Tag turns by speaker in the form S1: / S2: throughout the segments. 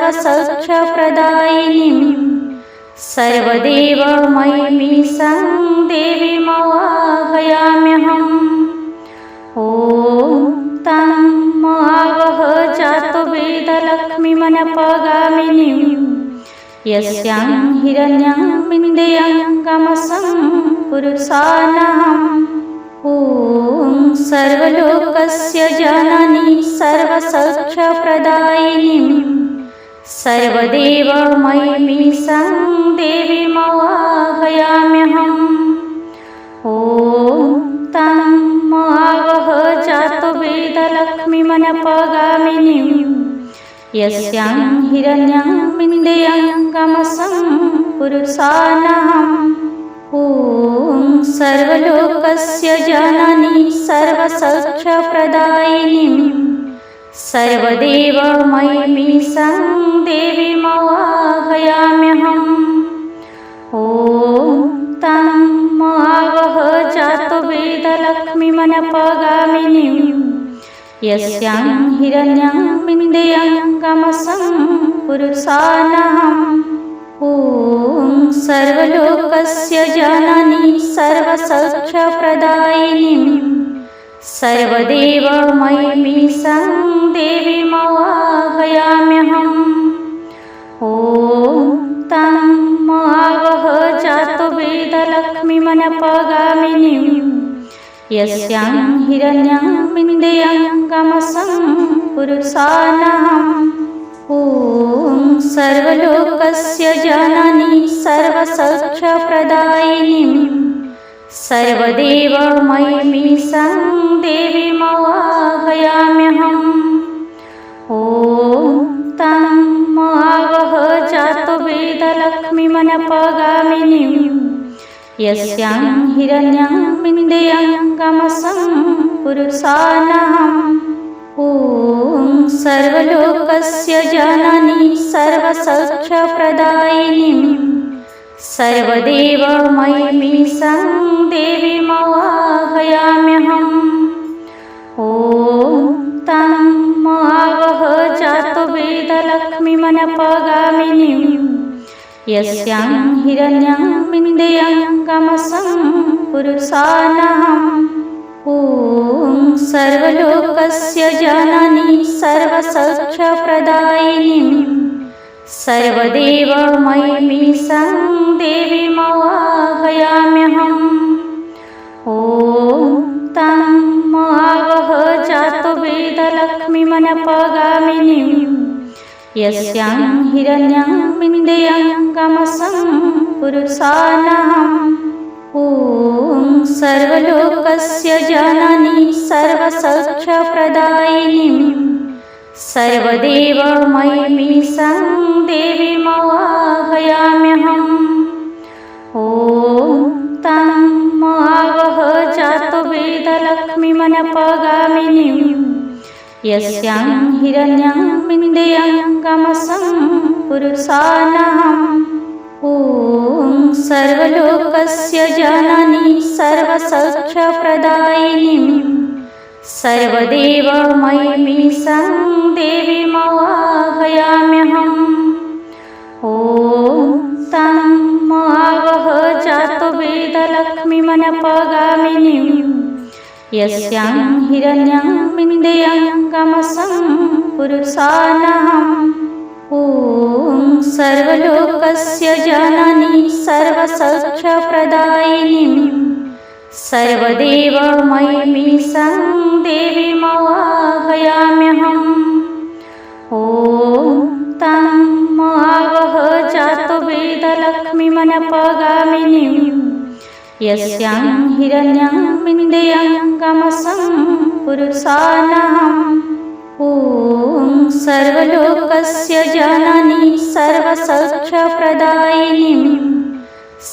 S1: सर्वसौख्यप्रदायिनीं सर्वदेवमयीं देवीमवाहयाम्यहम्। ॐ तं आवह जातो वेदलक्ष्मीमनपगामिनीं यस्यां हिरण्यं विन्देयं गमसं पुरुषाणाम्। ॐ सर्वलोकस्य जननी सर्वसौख्यप्रदायिनीं सर्वदेवमयीं देवीमवाहयाम्यहम्। ॐ तं आवह जातो वेदलक्ष्मीमनपगामिनीं यस्यां हिरण्यं विन्देयं गमसं पुरुषाणाम्। ॐ सर्वलोकस्य जननी सर्वसौख्यप्रदायिनीं सर्वदेवमयीं देवीमवाहयाम्यहम्। ॐ तं आवह जातो वेदलक्ष्मीमनपगामिनीं यस्यां हिरण्यं विन्देयं गमसं पुरुषाणाम्। ॐ सर्वलोकस्य जननी सर्वसौख्यप्रदायिनीं सर्वदेवमयीं देवीमवाहयाम्यहम्। ॐ तं आवह जातो वेदलक्ष्मीमनपगामिनीं यस्यां हिरण्यं विन्देयं गमसं पुरुषाणाम्। ॐ सर्वलोकस्य जननी सर्वसौख्यप्रदायिनीं सर्वदेवमयीं देवीमवाहयाम्यहम्। ॐ तं आवह जातो वेदलक्ष्मीमनपगामिनीं यस्यां हिरण्यं विन्देयं गमसं पुरुषाणाम्। ॐ सर्वलोकस्य जननी सर्वसौख्यप्रदायिनीं सर्वदेवमयीं देवीमवाहयाम्यहम्। ॐ तं आवह जातो वेदलक्ष्मीमनपगामिनीं यस्यां हिरण्यं विन्देयं गमसं पुरुषाणाम्। ॐ सर्वलोकस्य जननी सर्वसौख्यप्रदायिनीं सर्वदेवमयीं देवीमवाहयाम्यहम्। ॐ तं आवह जातो वेदलक्ष्मीमनपगामिनीं यस्यां हिरण्यं विन्देयं गमसं पुरुषाणाम्। ॐ सर्वलोकस्य जननी सर्वसौख्यप्रदायिनीं सर्वदेवमयीं देवीमवाहयाम्यहम्। ॐ तं आवह जातो वेदलक्ष्मीमनपगामिनीं यस्यां हिरण्यं विन्देयं गमसं पुरुषाणाम्। ॐ सर्वलोकस्य जननी सर्वसौख्यप्रदायिनीं सर्वदेवमयीं देवीमवाहयाम्यहम्। ॐ तं आवह जातो वेदलक्ष्मीमनपगामिनीं यस्यां हिरण्यं विन्देयं गमसं पुरुषाणाम्। ॐ सर्वलोकस्य जननी सर्वसौख्यप्रदायिनीं सर्वदेवमयीं देवीमवाहयाम्यहम्। ॐ तं आवह जातो वेदलक्ष्मीमनपगामिनीं यस्यां हिरण्यं विन्देयं गमसं पुरुषाणाम्। ॐ सर्वलोकस्य जननी सर्वसौख्यप्रदायिनीं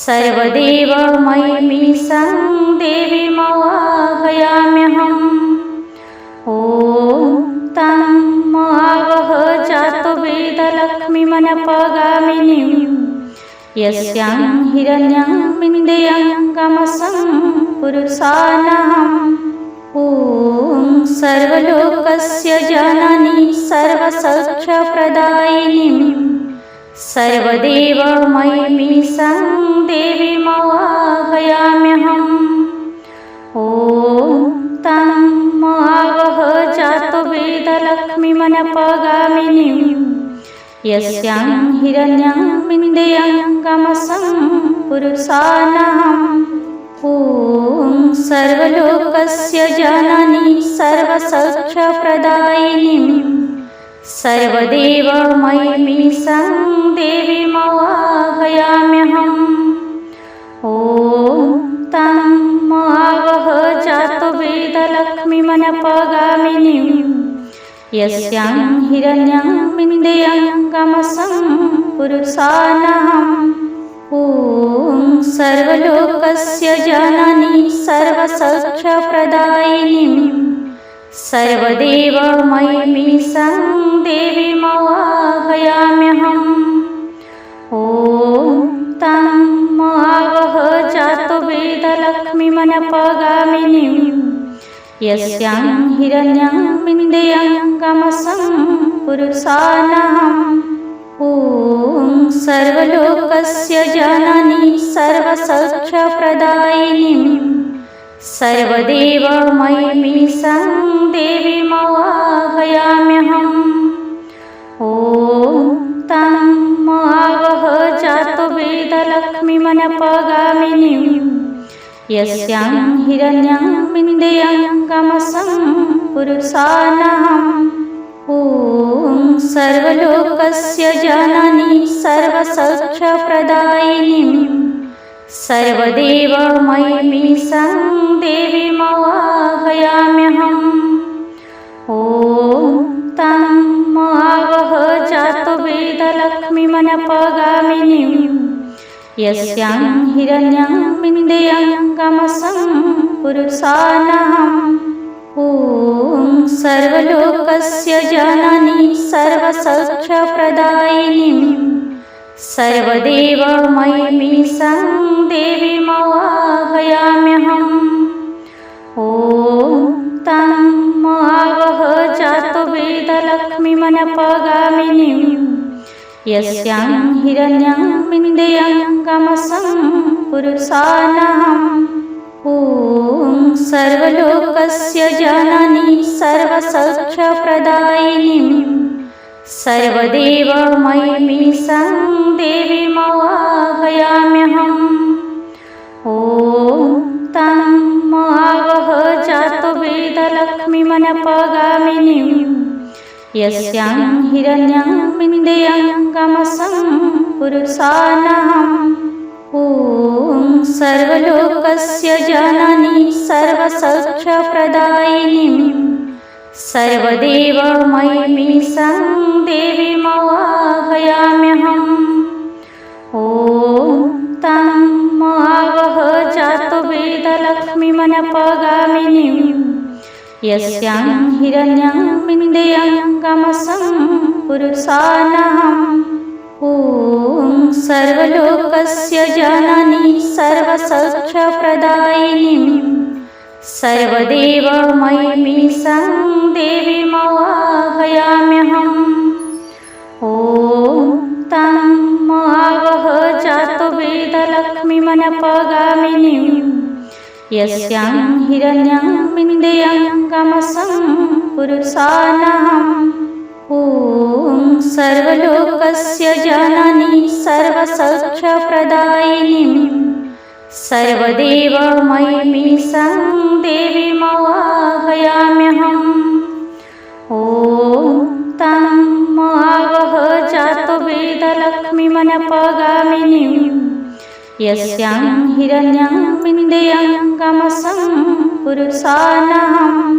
S1: सर्वदेवमयीं देवीमवाहयाम्यहम्। ॐ तं आवह जातो वेदलक्ष्मीमनपगामिनीं यस्यां हिरण्यं विन्देयं गमसं पुरुषाणाम्। ॐ सर्वलोकस्य जननी सर्वसौख्यप्रदायिनीं सर्वदेवमयीमीशां देवीमवाहयाम्यहम्। ॐ तं महावह जातो वेदलक्ष्मीमनपगामिनीं यस्यां हिरण्यं विन्देयं गमसं पुरुषाणाम्। ॐ सर्वलोकस्य जननी सर्वसौख्यप्रदायिनीं सर्वदेवमयीमीशां देवीमवाहयाम्यहम्। ॐ तं महावह जातो वेदलक्ष्मीमनपगामिनीं यस्यां हिरण्यं विन्देयं गमसं पुरुषाणाम्। ॐ सर्वलोकस्य जननी सर्वसौख्यप्रदायिनीं सर्वदेवमयीमीशां देवीमवाहयाम्यहम्। ॐ तं महावह जातो वेदलक्ष्मीमनपगामिनीं यस्यां हिरण्यं विन्देयं गमसं पुरुषाणाम्। ॐ सर्वलोकस्य जननी सर्वसौख्यप्रदायिनीं सर्वदेवमयीमीशां देवीमवाहयाम्यहम्। ॐ तं महावह जातो वेदलक्ष्मीमनपगामिनीं यस्यां हिरण्यं विन्देयं गमसं पुरुषाणाम्। ॐ सर्वलोकस्य जननी सर्वसौख्यप्रदायिनीं सर्वदेवमयीमीशां देवीमवाहयाम्यहम्। ॐ तं महावह जातो वेदलक्ष्मीमनपगामिनीं यस्यां हिरण्यं विन्देयं गमसं पुरुषाणाम्। ॐ सर्वलोकस्य जननी सर्वसौख्यप्रदायिनीं सर्वदेवमयीमीशां देवीमवाहयाम्यहम्। ॐ तं महावह जातो वेदलक्ष्मीमनपगामिनीं यस्यां हिरण्यं विन्देयं गमसं पुरुषाणाम्। ॐ सर्वलोकस्य जननी सर्वसौख्यप्रदायिनीं सर्वदेवमयीमीशां देवीमवाहयाम्यहम्। ॐ तं महावह जातो वेदलक्ष्मीमनपगामिनीं यस्यां हिरण्यं विन्देयं गमसं पुरुषाणाम्। ॐ सर्वलोकस्य जननी सर्वसौख्यप्रदायिनीं सर्वदेवमयीमीशां देवीमवाहयाम्यहम्। ॐ तं महावह जातो वेदलक्ष्मीमनपगामिनीं यस्यां हिरण्यं विन्देयं गमसं पुरुषाणाम्। ॐ सर्वलोकस्य जननी सर्वसौख्यप्रदायिनीं सर्वदेवमयीमीशां देवीमवाहयाम्यहम्। ॐ तं महावह जातो वेदलक्ष्मीमनपगामिनीं यस्यां हिरण्यं विन्देयं गमसं पुरुषाणाम्। ॐ सर्वलोकस्य जननी सर्वसौख्यप्रदायिनीं सर्वदेवमयीमीशां देवीमवाहयाम्यहम्। ॐ तं महावह जातो वेदलक्ष्मीमनपगामिनीं यस्यां हिरण्यं विन्देयं गमसं पुरुषाणाम्।